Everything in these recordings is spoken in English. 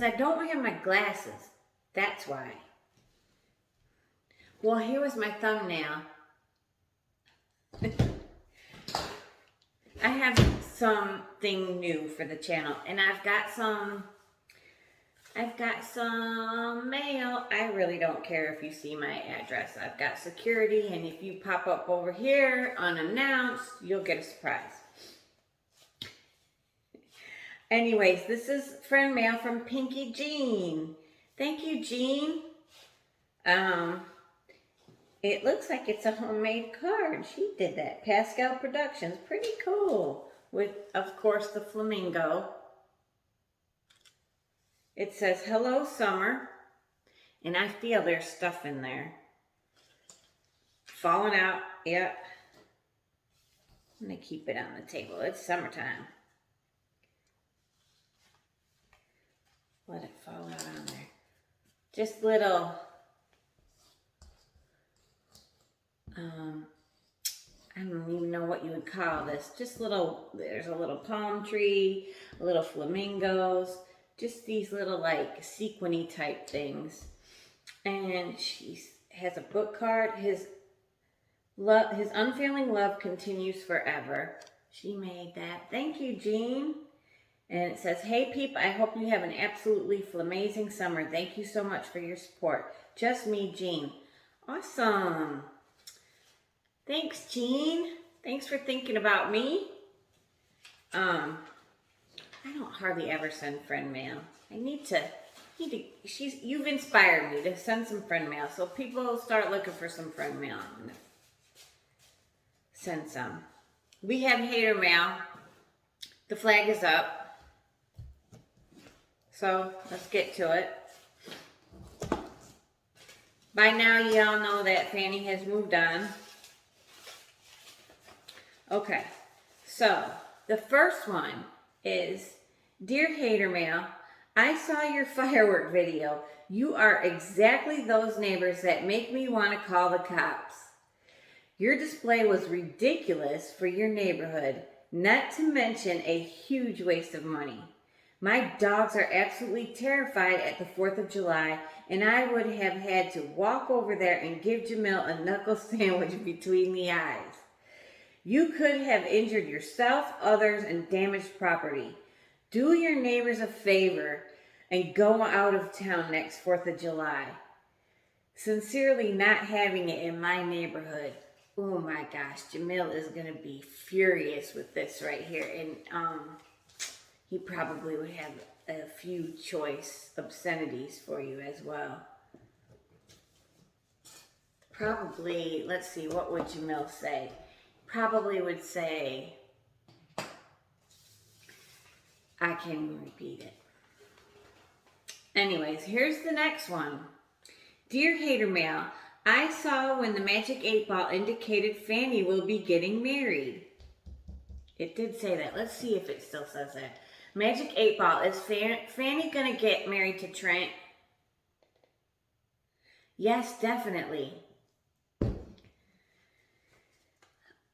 I don't have my glasses. That's why. Well, here was my thumbnail. I have something new for the channel, and I've got some mail. I really don't care if you see my address. I've got security, and if you pop up over here unannounced, you'll get a surprise. Anyways, this is friend mail from Pinky Jean. Thank you, Jean. It looks like it's a homemade card. She did that. Pascal Productions. Pretty cool. With, of course, the flamingo. It says, hello, summer. And I feel there's stuff in there. Falling out. Yep. I'm going to keep it on the table. It's summertime. Let it fall out on there. Just little... I don't even know what you would call this. Just little, there's a little palm tree, little flamingos, just these little like sequiny type things. And she has a book card. His unfailing love continues forever. She made that. Thank you, Jean. And it says, hey, peep, I hope you have an absolutely amazing summer. Thank you so much for your support. Just me, Jean. Awesome. Thanks, Jean. Thanks for thinking about me. I don't hardly ever send friend mail. You've inspired me to send some friend mail. So people start looking for some friend mail. I'm gonna send some. We have hater mail. The flag is up. So let's get to it. By now, you all know that Fanny has moved on. Okay, so the first one is, Dear Hater Mail, I saw your firework video. You are exactly those neighbors that make me want to call the cops. Your display was ridiculous for your neighborhood, not to mention a huge waste of money. My dogs are absolutely terrified at the 4th of July, and I would have had to walk over there and give Jamil a knuckle sandwich between the eyes. You could have injured yourself, others, and damaged property. Do your neighbors a favor and go out of town next 4th of July. Sincerely, not having it in my neighborhood. Oh my gosh, Jamil is going to be furious with this right here. And he probably would have a few choice obscenities for you as well. Probably, let's see, what would Jamil say? Probably would say, I can't even repeat it. Anyways, here's the next one. Dear Hater Mail, I saw when the Magic 8 Ball indicated Fanny will be getting married. It did say that. Let's see if it still says that. Magic 8 Ball, is Fanny going to get married to Trent? Yes, definitely.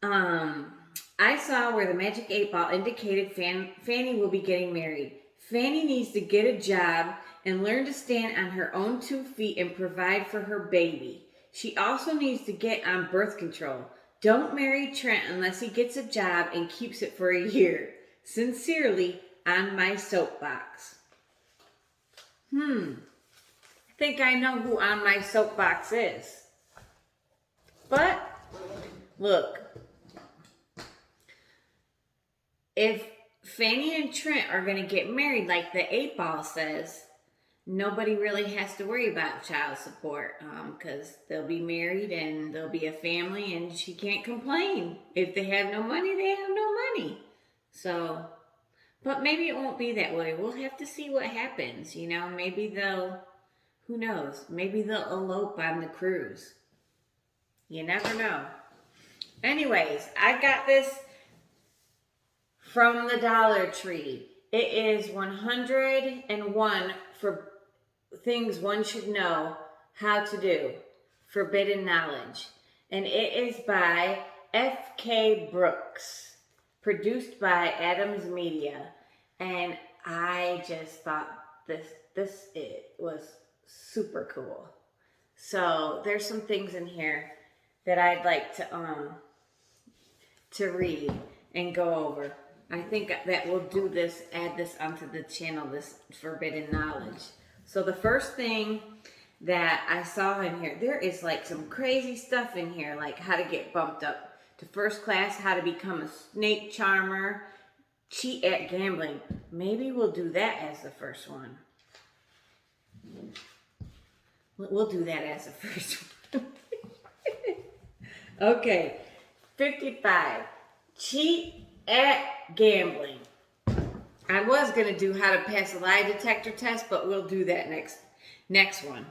I saw where the Magic 8 Ball indicated Fanny will be getting married. Fanny needs to get a job and learn to stand on her own 2 feet and provide for her baby. She also needs to get on birth control. Don't marry Trent unless he gets a job and keeps it for a year. Sincerely, On My Soapbox. I think I know who On My Soapbox is. But, look. If Fanny and Trent are going to get married like the 8 Ball says, nobody really has to worry about child support because they'll be married and there'll be a family and she can't complain. If they have no money, they have no money. So, but maybe it won't be that way. We'll have to see what happens, you know. Maybe they'll, who knows, maybe they'll elope on the cruise. You never know. Anyways, I got this from the Dollar Tree. It is 101 for things one should know how to do. Forbidden Knowledge. And it is by F.K. Brooks. Produced by Adams Media. And I just thought this it was super cool. So there's some things in here that I'd like to read and go over. I think that we'll do this, add this onto the channel, this forbidden knowledge. So the first thing that I saw in here, there is like some crazy stuff in here, like how to get bumped up to first class, how to become a snake charmer, cheat at gambling. Maybe we'll do that as the first one. We'll do that as the first one. Okay, 55. Cheat at gambling. I was going to do how to pass a lie detector test, but we'll do that next one.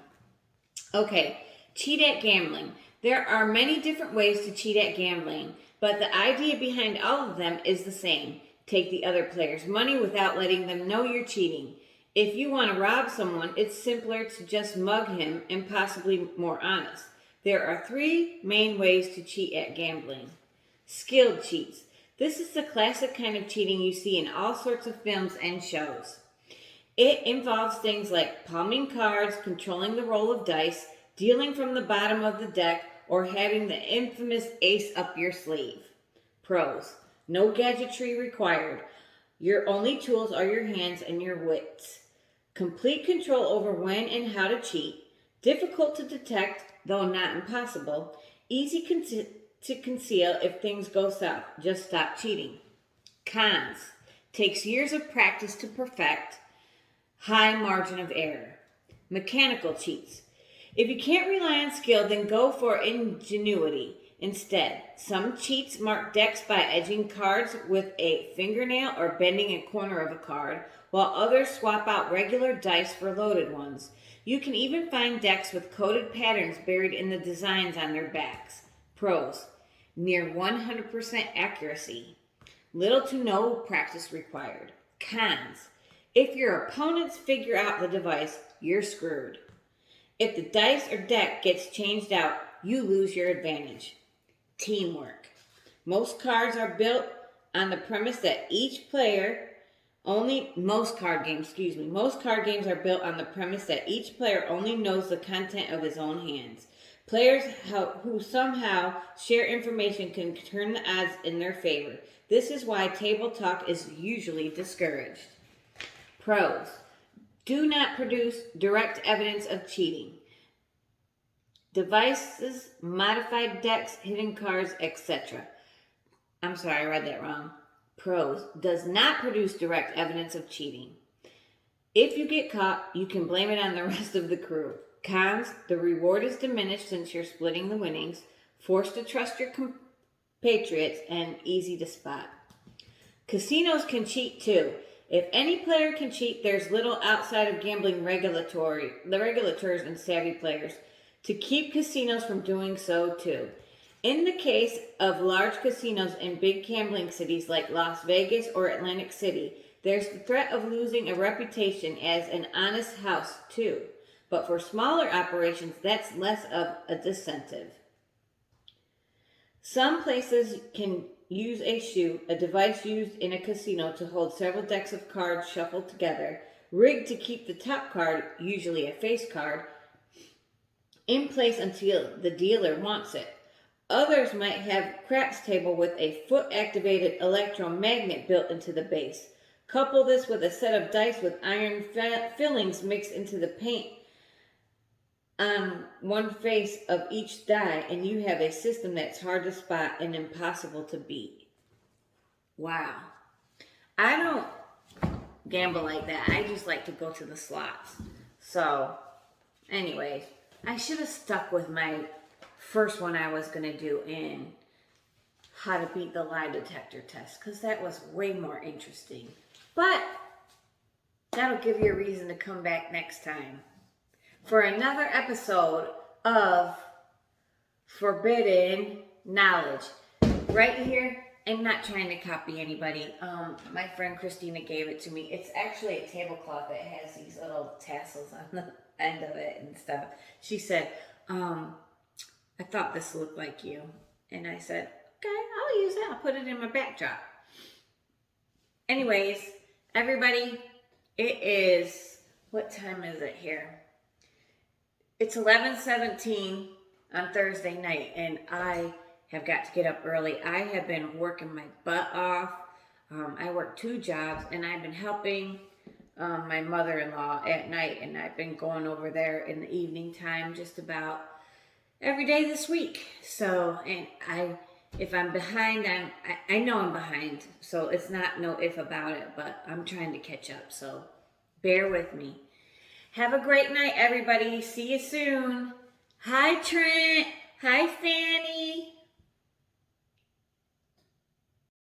Okay, cheat at gambling. There are many different ways to cheat at gambling, but the idea behind all of them is the same. Take the other player's money without letting them know you're cheating. If you want to rob someone, it's simpler to just mug him and possibly more honest. There are 3 main ways to cheat at gambling. Skilled cheats. This is the classic kind of cheating you see in all sorts of films and shows. It involves things like palming cards, controlling the roll of dice, dealing from the bottom of the deck, or having the infamous ace up your sleeve. Pros. No gadgetry required. Your only tools are your hands and your wits. Complete control over when and how to cheat. Difficult to detect, though not impossible. Easy to conceal if things go south. Just stop cheating. Cons. Takes years of practice to perfect. High margin of error. Mechanical cheats. If you can't rely on skill, then go for ingenuity instead. Some cheats mark decks by edging cards with a fingernail or bending a corner of a card, while others swap out regular dice for loaded ones. You can even find decks with coded patterns buried in the designs on their backs. Pros. Near 100% accuracy. Little to no practice required. Cons. If your opponents figure out the device, you're screwed. If the dice or deck gets changed out, you lose your advantage. Teamwork. Most cards are built on the premise that each player most card games are built on the premise that each player only knows the content of his own hands. Players who somehow share information can turn the odds in their favor. This is why table talk is usually discouraged. Pros. Do not produce direct evidence of cheating. Devices, modified decks, hidden cards, etc. I'm sorry, I read that wrong. Pros. Does not produce direct evidence of cheating. If you get caught, you can blame it on the rest of the crew. Cons. The reward is diminished since you're splitting the winnings. Forced to trust your compatriots and easy to spot. Casinos can cheat too. If any player can cheat, there's little outside of gambling regulators and savvy players to keep casinos from doing so too. In the case of large casinos in big gambling cities like Las Vegas or Atlantic City, there's the threat of losing a reputation as an honest house too. But for smaller operations, that's less of a disincentive. Some places can use a shoe, a device used in a casino to hold several decks of cards shuffled together, rigged to keep the top card, usually a face card, in place until the dealer wants it. Others might have craps table with a foot-activated electromagnet built into the base. Couple this with a set of dice with iron fillings mixed into the paint on one face of each die, and you have a system that's hard to spot and impossible to beat. Wow. I don't gamble like that. I just like to go to the slots. So, anyways, I should have stuck with my first one I was going to do in how to beat the lie detector test, because that was way more interesting. But that'll give you a reason to come back next time for another episode of Forbidden Knowledge. Right here, I'm not trying to copy anybody. My friend Christina gave it to me. It's actually a tablecloth that has these little tassels on the end of it and stuff. She said, I thought this looked like you. And I said, okay, I'll use it. I'll put it in my backdrop. Anyways, everybody, it is What time is it here? It's 11:17 on Thursday night, and I have got to get up early. I have been working my butt off. I work 2 jobs, and I've been helping my mother-in-law at night, and I've been going over there in the evening time just about every day this week. So, and if I'm behind, I know I'm behind, so it's not no if about it, but I'm trying to catch up, so bear with me. Have a great night, everybody. See you soon. Hi, Trent. Hi, Fanny.